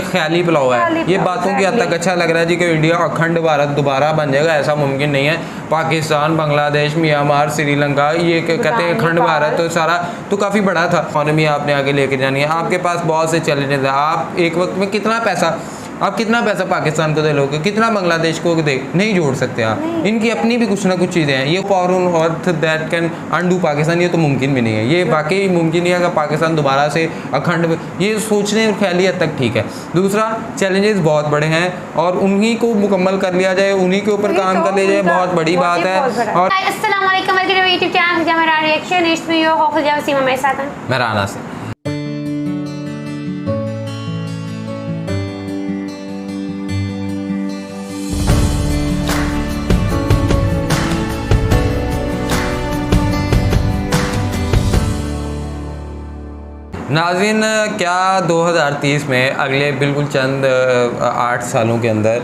ख्याली पुलाव है। ये बातों की हद तक अच्छा लग रहा है जी कि इंडिया अखंड भारत दोबारा बन जाएगा, ऐसा मुमकिन नहीं है। पाकिस्तान, बांग्लादेश, म्यांमार, श्रीलंका, ये कहते हैं अखंड भारत तो सारा तो काफ़ी बड़ा था। इकॉनमी आपने आगे लेके जानी है, आपके पास बहुत से चैलेंजेस हैं। आप एक वक्त में कितना पैसा पाकिस्तान को दे लोगे, कितना बांग्लादेश को दे, नहीं जोड़ सकते आप। इनकी अपनी भी कुछ ना कुछ चीज़ें हैं। ये foreign earth that can undo Pakistan, ये तो मुमकिन भी नहीं है। ये वाकई मुमकिन नहीं है कि पाकिस्तान दोबारा से अखंड, ये सोचने और ख्याली हद तक ठीक है। दूसरा, चैलेंजेस बहुत बड़े हैं और उन्हीं को मुकम्मल कर लिया जाए, उन्हीं के ऊपर काम कर लिया जाए, बहुत बड़ी बात है। और अस्सलाम वालेकुम, यूट्यूब चैनल मेरा रिएक्शन मेरे साथ है मैं राना से। नाज़रीन, क्या 2030 में अगले बिल्कुल चंद 8 सालों के अंदर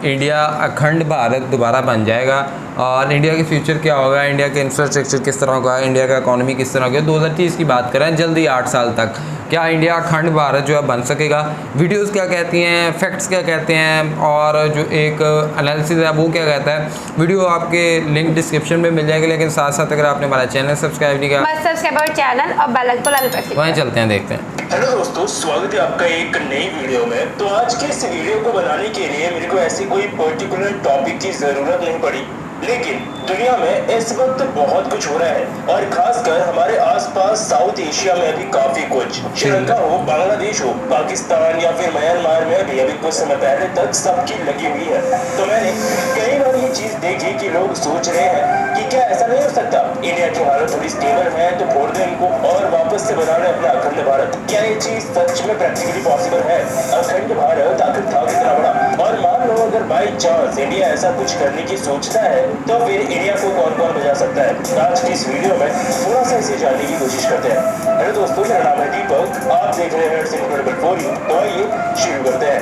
इंडिया अखंड भारत दोबारा बन जाएगा? और इंडिया के फ्यूचर क्या होगा, इंडिया का इंफ्रास्ट्रक्चर किस तरह होगा, इंडिया का इकॉनमी किस तरह होगा? 2030 की बात करें, जल्दी 8 साल तक क्या इंडिया अखंड भारत जो है बन सकेगा? वीडियोस क्या कहती हैं, फैक्ट्स क्या कहते हैं, और जो एक एनालिसिस है वो क्या कहता है? वीडियो आपके लिंक डिस्क्रिप्शन में मिल जाएगा। लेकिन साथ साथ अगर आपने हमारा चैनल सब्सक्राइब नहीं किया, बस सब्सक्राइब चैनल और बेल आइकन को प्रेस वहीं चलते हैं, देखते हैं। हेलो दोस्तों, स्वागत है आपका एक नई वीडियो में। तो आज के इस वीडियो को बनाने के लिए मेरे को ऐसी कोई पर्टिकुलर टॉपिक की जरूरत नहीं पड़ी, लेकिन दुनिया में इस वक्त बहुत कुछ हो रहा है और खासकर हमारे आसपास साउथ एशिया में भी काफी कुछ। श्रीलंका हो, बांग्लादेश हो, पाकिस्तान या फिर म्यांमार में भी अभी कुछ समय पहले तक सबकी लगी हुई है। तो मैंने कई बार ये चीज देखी कि लोग सोच रहे हैं कि क्या ऐसा नहीं हो सकता, इंडिया की हालत थोड़ी स्टेबल है तो फोड़ दें इनको और वापस से बना लें अपना अखंड भारत। क्या ये चीज सच में प्रैक्टिकली पॉसिबल है? अखंड भारत आखिर था कितना बड़ा? और मान लो अगर बाई चांस इंडिया ऐसा कुछ करने की सोचता है तो फिर इंडिया को कौन कौन बचा सकता है? आज की इस वीडियो में थोड़ा सा इसे जानने की कोशिश करते हैं। हेलो दोस्तों, मेरा नाम है दीपक, आप देख रहे हैं इनक्रेडिबल फॉर यू। तो आइए शुरू करते हैं।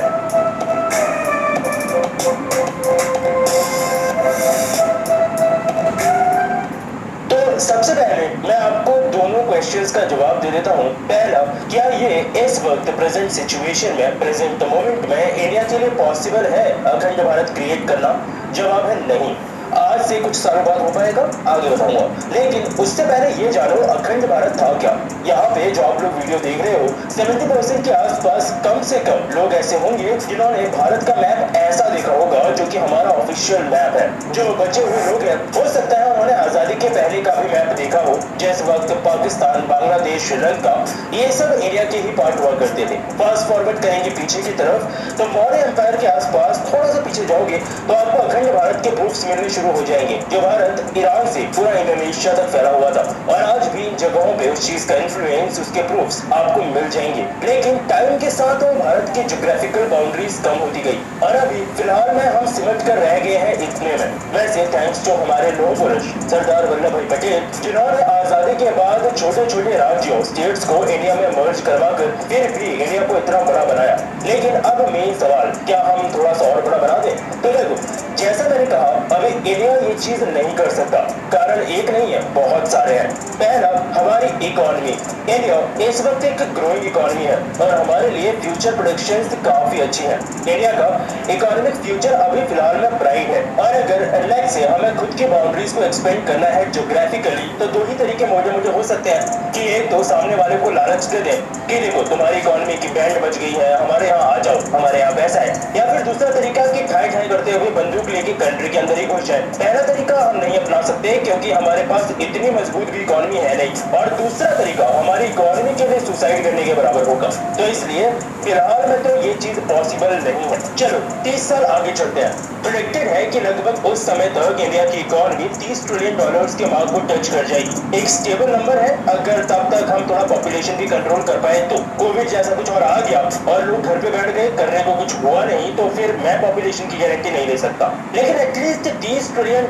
तो सबसे पहले मैं आपको दोनों क्वेश्चंस का जवाब दे देता हूँ। पहला, क्या ये इस वक्त प्रेजेंट सिचुएशन में, प्रेजेंट मोमेंट में इंडिया के लिए पॉसिबल है अखंड भारत क्रिएट करना? जवाब है नहीं। आज से कुछ सालों बाद हो पाएगा, आगे बताऊंगा। लेकिन उससे पहले ये जानो अखंड भारत था क्या। यहाँ पे जो आप लोग वीडियो देख रहे हो, 70% के आसपास कम से कम लोग ऐसे होंगे जिन्होंने भारत का मैप ऐसा देखा होगा जो कि हमारा ऑफिशियल मैप है। जो बचे हुए लोग हैं, हो सकता है उन्होंने आजादी के पहले का भी मैप देखा हो, जिस वक्त पाकिस्तान, बांग्लादेश, श्रीलंका ये सब इंडिया के ही पार्ट हुआ करते थे। फास्ट फॉरवर्ड करेंगे पीछे की तरफ तो मौर्य एम्पायर के आसपास थोड़ा सा पीछे जाओगे तो आपको अखंड भारत के प्रूफ्स मिलने शुरू हो जाएंगे। जो भारत ईरान से पूरा इंडोनेशिया तक फैला हुआ था और आज भी इन जगहों पे उस चीज का इन्फ्लुएंस, उसके प्रूफ्स आपको मिल जाएंगे। लेकिन टाइम के साथ वो भारत की ज्योग्राफिकल बाउंड्रीज कम होती गई और अभी फिलहाल में हम सिमट कर रह गए हैं इतने में। वैसे थैंक्स टू हमारे लौह पुरुष सरदार वल्लभ भाई पटेल, जिन्होंने आजादी के बाद छोटे छोटे राज्यों, स्टेट्स को इंडिया में मर्ज करवा कर फिर भी इंडिया को इतना बड़ा बनाया। लेकिन अब मेन सवाल, क्या हम थोड़ा सा और बड़ा बना दें? तो देखो, जैसा मैंने कहा, अभी इंडिया ये चीज नहीं कर सकता। कारण एक नहीं है, बहुत सारे हैं। पहला, हमारी इकोनॉमी। इंडिया इस वक्त एक ग्रोइंग इकोनॉमी है और हमारे लिए फ्यूचर प्रोडक्शंस काफी अच्छी हैं। इंडिया का इकोनॉमिक फ्यूचर अभी फिलहाल में ब्राइट है और अगर लाइक से हमें खुद की बाउंड्रीज को एक्सपेंड करना है ज्योग्राफिकली तो दो ही तरीके मोटे हो सकते हैं कि एक तो सामने वाले को लालच दे दें कि देखो तुम्हारी इकोनॉमी की बैंड बच गई है, हमारे यहाँ आ जाओ, हमारे यहाँ पैसा है। या फिर दूसरा तरीका कि ठाई ठाई करते हुए बंदूक लेके कंट्री के अंदर ही घुस जाए। पहला तरीका हम नहीं अपना सकते क्योंकि हमारे पास इतनी मजबूत भी इकोनॉमी है नहीं, और दूसरा तरीका हमारी इकोनॉमी के लिए सुसाइड करने के बराबर होगा। तो इसलिए फिलहाल में तो ये चीज पॉसिबल नहीं है। चलो 30 साल आगे चलते हैं। प्रेडिक्टेड है कि लगभग उस समय तक इंडिया की इकोनॉमी $30 ट्रिलियन के मार्क को टच कर जाएगी। एक स्टेबल नंबर है। अगर तब तक हम थोड़ा पॉपुलेशन भी कंट्रोल कर पाए तो। कोविड जैसा कुछ और आ गया और लोग घर पे बैठ गए, करने को कुछ हुआ नहीं, तो फिर मैं पॉपुलेशन की गारंटी नहीं ले सकता। लेकिन एटलीस्ट $30 ट्रिलियन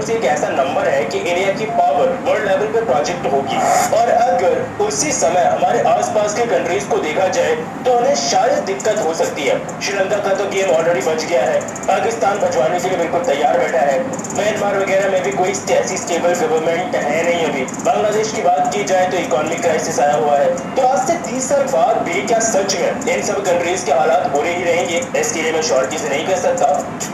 एक ऐसा नंबर है कि इंडिया की पॉपुलेशन पावर वर्ल्ड लेवल पे प्रोजेक्ट होगी। और अगर उसी समय हमारे आसपास के कंट्रीज को देखा जाए तो उन्हें शायद दिक्कत हो सकती है। श्रीलंका का तो गेम ऑलरेडी बच गया है, पाकिस्तान बचवाने के लिए बिल्कुल तैयार बैठा है, म्यांमार वगैरह में भी कोई ऐसी स्टेबल गवर्नमेंट है नहीं अभी। बांग्लादेश की बात की जाए तो इकोनॉमिक क्राइसिस आया हुआ है। तो आज से 30 साल बाद भी क्या सच में इन सब कंट्रीज के हालात बुरे ही रहेंगे? इसके लिए मैं श्योरिटी से नहीं कह सकता,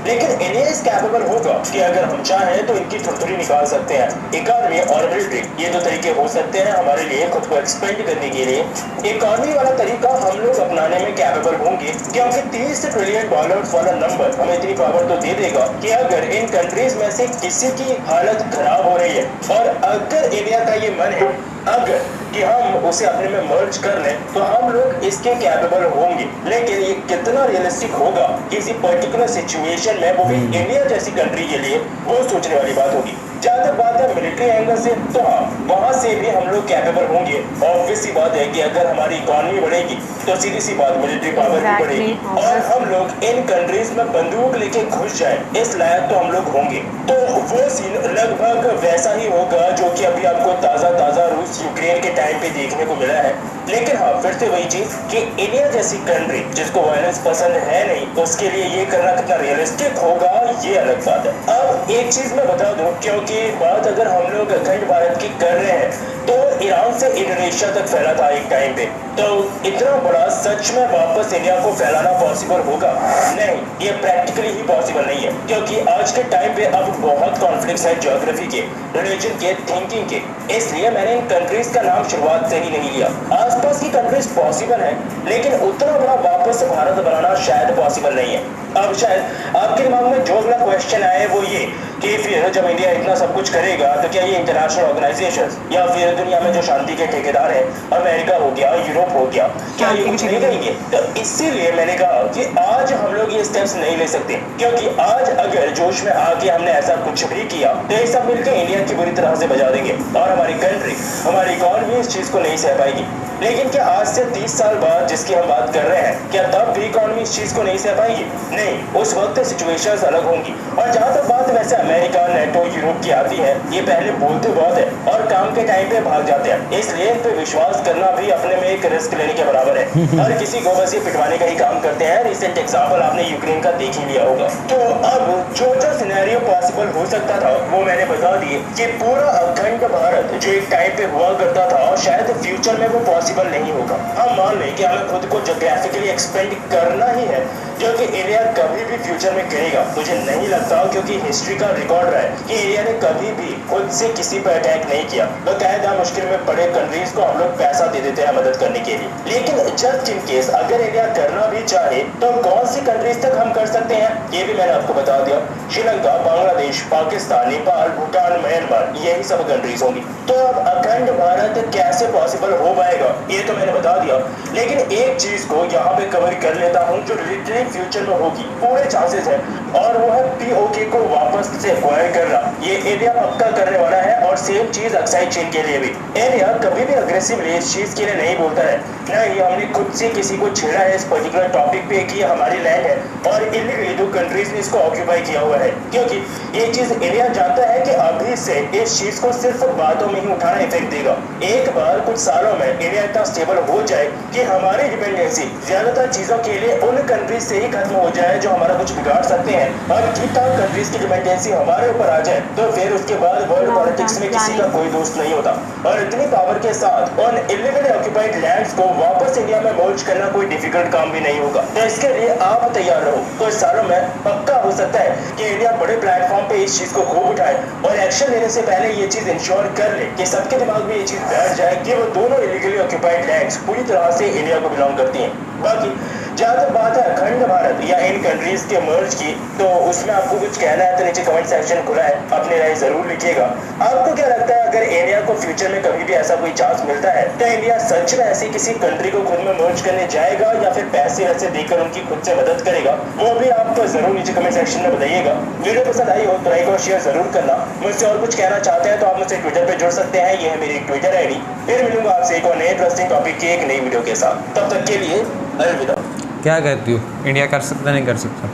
लेकिन इंडिया इस कैपेबल होगा कि अगर हम चाहें तो इनकी थुरथुरी निकाल सकते हैं। इकोनॉमी और मिलिट्री ये दो तरीके हो सकते हैं हमारे लिए खुद को एक्सपेंड करने के लिए। इकोनॉमी वाला तरीका हम लोग अपनाने में कैपेबल होंगे, क्योंकि 30 ट्रिलियन डॉलर्स वाला नंबर हमें इतनी पावर तो दे देगा कि अगर इन कंट्रीज में से किसी की हालत खराब हो रही है और अगर इंडिया का ये मन है अगर कि हम उसे अपने में मर्ज कर लें तो हम लोग इसके कैपेबल होंगे। लेकिन ये कितना रियलिस्टिक होगा किसी पर्टिकुलर सिचुएशन में, वो भी इंडिया जैसी कंट्री के लिए, वो सोचने वाली बात होगी। जहाँ तक बात है मिलिट्री एंगल से, तो हाँ वहां से भी हम लोग कैपेबल होंगे। ऑब्वियस सी बात है कि अगर हमारी इकोनॉमी बढ़ेगी तो सीधी सी बात मिलिट्री पावर भी बढ़ेगी और हम लोग इन कंट्रीज में बंदूक लेके घुस जाए इस लायक तो हम लोग होंगे। तो वो सीन लगभग वैसा ही होगा जो कि अभी आपको ताजा रूस यूक्रेन के टाइम पे देखने को मिला है। लेकिन हाँ फिर से वही चीज कि इंडिया जैसी कंट्री जिसको वायलेंस पसंद है नहीं, उसके लिए ये करना कितना रियलिस्टिक होगा ये अलग बात है। अब एक चीज मैं बता दूं, क्योंकि बात अगर हम लोग अखंड भारत की कर रहे हैं तो ईरान से इंडोनेशिया तक फैला था एक टाइम पे, तो इतना बड़ा सच में वापस इंडिया को फैलाना पॉसिबल होगा? नहीं, ये प्रैक्टिकली ही पॉसिबल नहीं है, क्योंकि आज के टाइम पे अब बहुत कॉन्फ्लिक्ट्स है ज्योग्राफी के, रिलीजन के, थिंकिंग के। इसलिए मैंने इन कंट्रीज का नाम शुरुआत से ही नहीं लिया। आसपास की कंट्रीज पॉसिबल है, लेकिन उतना बड़ा वापस भारत बनाना शायद पॉसिबल नहीं है। अब शायद आपके दिमाग में जो अगला क्वेश्चन आए वो ये कि फिर जब इंडिया इतना सब कुछ करेगा तो क्या ये इंटरनेशनल ऑर्गेनाइजेशंस या फिर दुनिया में जो शांति के ठेकेदार हैं, अमेरिका हो गया, यूरोप हो गया, क्या ये कुछ नहीं करेंगे? तो इसीलिए मैंने कहा कि आज हम लोग ये स्टेप्स नहीं ले सकते, क्योंकि आज अगर जोश में आके हमने ऐसा कुछ भी किया तो ये सब मिलकर इंडिया की बुरी तरह से बजा देंगे और हमारी कंट्री, हमारी इकोनॉमी इस चीज को नहीं सह पाएगी। लेकिन क्या आज से 30 साल बाद जिसकी हम बात कर रहे हैं, क्या तब भी इकोनॉमी इस चीज को नहीं सह पाएगी? नहीं, उस वक्त सिचुएशंस अलग होंगी। और जहां तक बात वैसे अमेरिका, नेटो, यूरोप की आती है, ये पहले बोलते बहुत है और काम के टाइम पे भाग जाते हैं, इसलिए इन पे विश्वास करना भी अपने में एक रिस्क लेने के बराबर है। हर किसी को बस ये पिटवाने का ही काम करते हैं। रिसेंट एग्जाम्पल आपने यूक्रेन का देख ही लिया होगा। तो अब जो सिनेरियो पॉसिबल हो सकता था वो मैंने बता दिए कि पूरा अखंड भारत जो एक टाइम पे हुआ करता था और शायद फ्यूचर में वो पॉसिबल नहीं होगा। हम मान लें कि हमें खुद को जोग्राफिकली एक्सपेंड करना ही है, जो कि इंडिया कभी भी फ्यूचर में करेगा मुझे नहीं लगता, क्योंकि हिस्ट्री का रिकॉर्ड रहा है कि इंडिया ने कभी भी खुद से किसी पर अटैक नहीं किया। बकायदा मुश्किल में पड़े कंट्रीज को हम लोग पैसा दे देते हैं मदद करने के लिए। लेकिन जस्ट इन केस अगर इंडिया करना भी चाहे तो कौन सी कंट्रीज तक हम कर सकते हैं ये भी मैंने आपको बता दिया। श्रीलंका, बांग्लादेश, पाकिस्तान, नेपाल, भूटान, म्यांमार, यही सब कंट्रीज होंगी। तो अब अखंड भारत कैसे पॉसिबल हो पाएगा ये तो मैंने बता दिया, लेकिन एक चीज को यहाँ पे कवर कर लेता हूँ जो लिटरली फ्यूचर में होगी, पूरे चांसेस है, और वो है पीओके को वापस से एक्वायर करना। ये इंडिया पक्का करने वाला है और सेम चीज ऑक्साइड चेन के लिए भी। इंडिया कभी भी अग्रेसिवली इस चीज के लिए नहीं बोलता है, नहीं हमने खुद से किसी को छेड़ा है इस पर्टिकुलर टॉपिक पे कि हमारी लैंड है और इलीगली दो कंट्रीज ने इसको ऑक्यूपाई किया हुआ है, क्योंकि ये चीज इंडिया जानता है कि अभी से इस चीज को सिर्फ बातों में ही उठाना इफेक्ट देगा। एक बार कुछ सालों में इंडिया इतना स्टेबल हो जाए कि हमारी डिपेंडेंसी ज्यादातर चीजों के लिए उन कंट्रीज से ही खत्म हो जाए जो हमारा कुछ बिगाड़ सकते हैं और ठीक ठाक कंट्रीज की डिपेंडेंसी हमारे ऊपर आ जाए, तो फिर उसके बाद वर्ल्ड पॉलिटिक्स में किसी का कोई दोस्त नहीं होता। और इतनी पावर के साथ उन इलीगली ऑक्यूपाइड लैंड्स को वापस इंडिया में मर्ज करना कोई डिफिकल्ट काम भी नहीं होगा। तो इसके लिए आप तैयार रहो। कुछ सालों में पक्का हो सकता है कि इंडिया बड़े प्लेटफॉर्म पे इस चीज को खूब उठाए और एक्शन लेने से पहले ये चीज इंश्योर कर ले कि सबके दिमाग में ये चीज बैठ जाए कि वो दोनों इलीगली ऑक्यूपाइड लैंड्स पूरी तरह से इंडिया को बिलोंग करती हैं। बाकी जहाँ तक बात है अखंड भारत या इन कंट्रीज के मर्ज की, तो उसमें आपको कुछ कहना है तो नीचे कमेंट सेक्शन खुला है, अपनी राय जरूर लिखिएगा। आपको क्या लगता है अगर इंडिया को फ्यूचर में कभी भी ऐसा कोई चांस मिलता है तो इंडिया सच में ऐसी किसी कंट्री को खुद में मर्ज करने जाएगा या फिर पैसे वैसे देकर उनकी खुद से मदद करेगा? वो भी आप जरूर नीचे कमेंट सेक्शन में बताइएगा। वीडियो पसंद आई हो तो लाइक और शेयर जरूर करना। मुझसे और कुछ कहना चाहते हैं तो आप मुझसे ट्विटर पे जुड़ सकते हैं, ये है मेरी ट्विटर आईडी। फिर मिलूंगा आपसे एक और नए इंटरेस्टिंग टॉपिक की एक नई वीडियो के साथ। तब तक के लिए अलविदा। क्या कहती हो, इंडिया कर सकता नहीं कर सकता?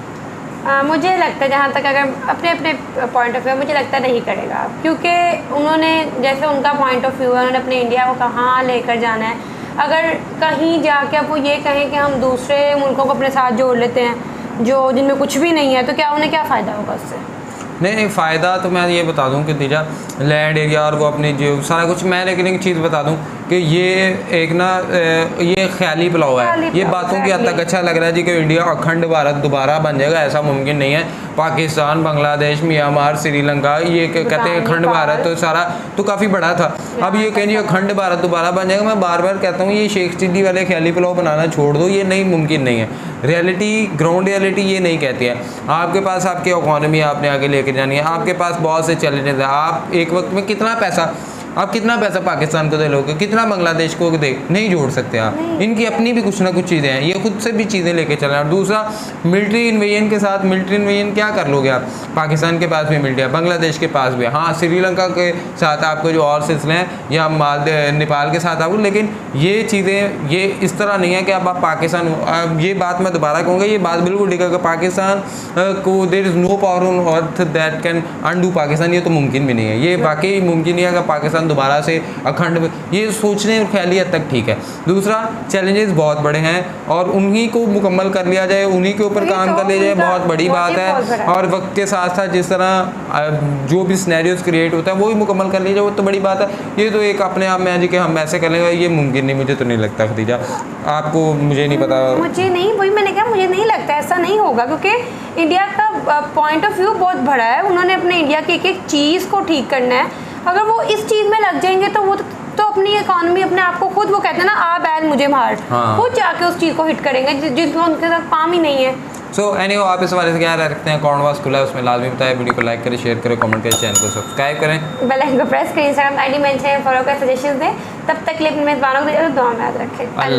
मुझे लगता है जहाँ तक अगर अपने अपने पॉइंट ऑफ व्यू मुझे लगता है नहीं करेगा, क्योंकि उन्होंने जैसे उनका पॉइंट ऑफ व्यू है, उन्होंने अपने इंडिया को कहाँ लेकर जाना है। अगर कहीं जाके अब वो ये कहें कि हम दूसरे मुल्कों को अपने साथ जोड़ लेते हैं जो जिनमें कुछ भी नहीं है, तो क्या उन्हें क्या फ़ायदा होगा उससे? नहीं, फ़ायदा तो मैं ये बता दूं कि तीजा लैंड एरिया और वो अपनी जो सारा कुछ, मैं लेकिन एक चीज़ बता दूं कि ये एक ना ये ख्याली पुलाव है। ये बातों की हद तक अच्छा लग रहा है जी कि इंडिया अखंड भारत दोबारा बन जाएगा, ऐसा मुमकिन नहीं है। पाकिस्तान, बांग्लादेश, म्यांमार, श्रीलंका, ये कहते हैं अखंड भारत तो सारा तो काफ़ी बड़ा था। अब ये कहें जी अखंड भारत दोबारा बन जाएगा, मैं बार बार कहता हूँ ये शेख चिल्ली वाले ख्याली पुलाव बनाना छोड़ दो, ये नहीं, मुमकिन नहीं है। रियलिटी, ग्राउंड रियलिटी ये नहीं कहती है। आपके पास आपकी इकॉनमी आपने आगे लेके जानी है, आपके पास बहुत से चैलेंजेस हैं। आप एक वक्त में कितना पैसा पाकिस्तान को दे लोगे, कितना बांग्लादेश को दे, नहीं जोड़ सकते आप। इनकी अपनी भी कुछ ना कुछ चीज़ें हैं, ये खुद से भी चीज़ें लेके चल रहे हैं। और दूसरा, मिलिट्री इन्वेजन के साथ मिलिट्री इन्वेजन क्या कर लोगे आप? पाकिस्तान के पास भी मिलिट्री है, बांग्लादेश के पास भी है, हाँ श्रीलंका के साथ आपको जो और सिलसिले हैं, या नेपाल के साथ आपको, लेकिन ये चीज़ें ये इस तरह नहीं है कि अब आप पाकिस्तान, ये बात मैं दोबारा कहूँगा, ये बात बिल्कुल ठीक है कि पाकिस्तान को there is no power on earth that can undo Pakistan, ये तो मुमकिन भी नहीं है। ये वाकई मुमकिन नहीं है कि पाकिस्तान दोबारा से अखंड, ये सोचने और ख्याली हद तक ठीक है। दूसरा, चैलेंजेस बहुत बड़े हैं और उन्हीं को मुकम्मल कर लिया जाए, उन्हीं के ऊपर काम कर लिया जाए, बहुत बड़ी बात है। और वक्त के साथ साथ जिस तरह जो भी सिनेरियोज क्रिएट होता है वो ही मुकम्मल कर लिया जाए, वो तो बड़ी बात है। ये तो एक अपने आप में है जी कि हम ऐसे कर लेंगे, ये मुमकिन नहीं, मुझे तो नहीं लगता। खदीजा, आपको? मुझे नहीं पता, मुझे नहीं, वही मैंने कहा, मुझे नहीं लगता ऐसा नहीं होगा, क्योंकि इंडिया का पॉइंट ऑफ व्यू बहुत बड़ा है। उन्होंने अपने इंडिया की एक एक चीज़ को ठीक करना है। अगर वो इस चीज़ में लग जाएंगे तो वो तो अपनी इकॉनमी, अपने आप को खुद, वो कहते हैं ना, आ बैल मुझे मार, खुद जाके उस चीज़ को हिट करेंगे जिसमें उनके साथ काम ही नहीं है। सो एनीवे, आप इस बारे से क्या रखते हैं? कमेंट बॉक्स खुला है, उसमें लाजमी बताएं। वीडियो को लाइक करें, शेयर करें, कमेंट करें, चैनल को सब्सक्राइब करें, बेल आइकन को प्रेस करें, इंस्टाग्राम आईडी मेंशन फॉलो करें, सजेशंस दें। तब तक के लिए अपने मेज़बानों को दुआ में याद रखें। अल्लाह।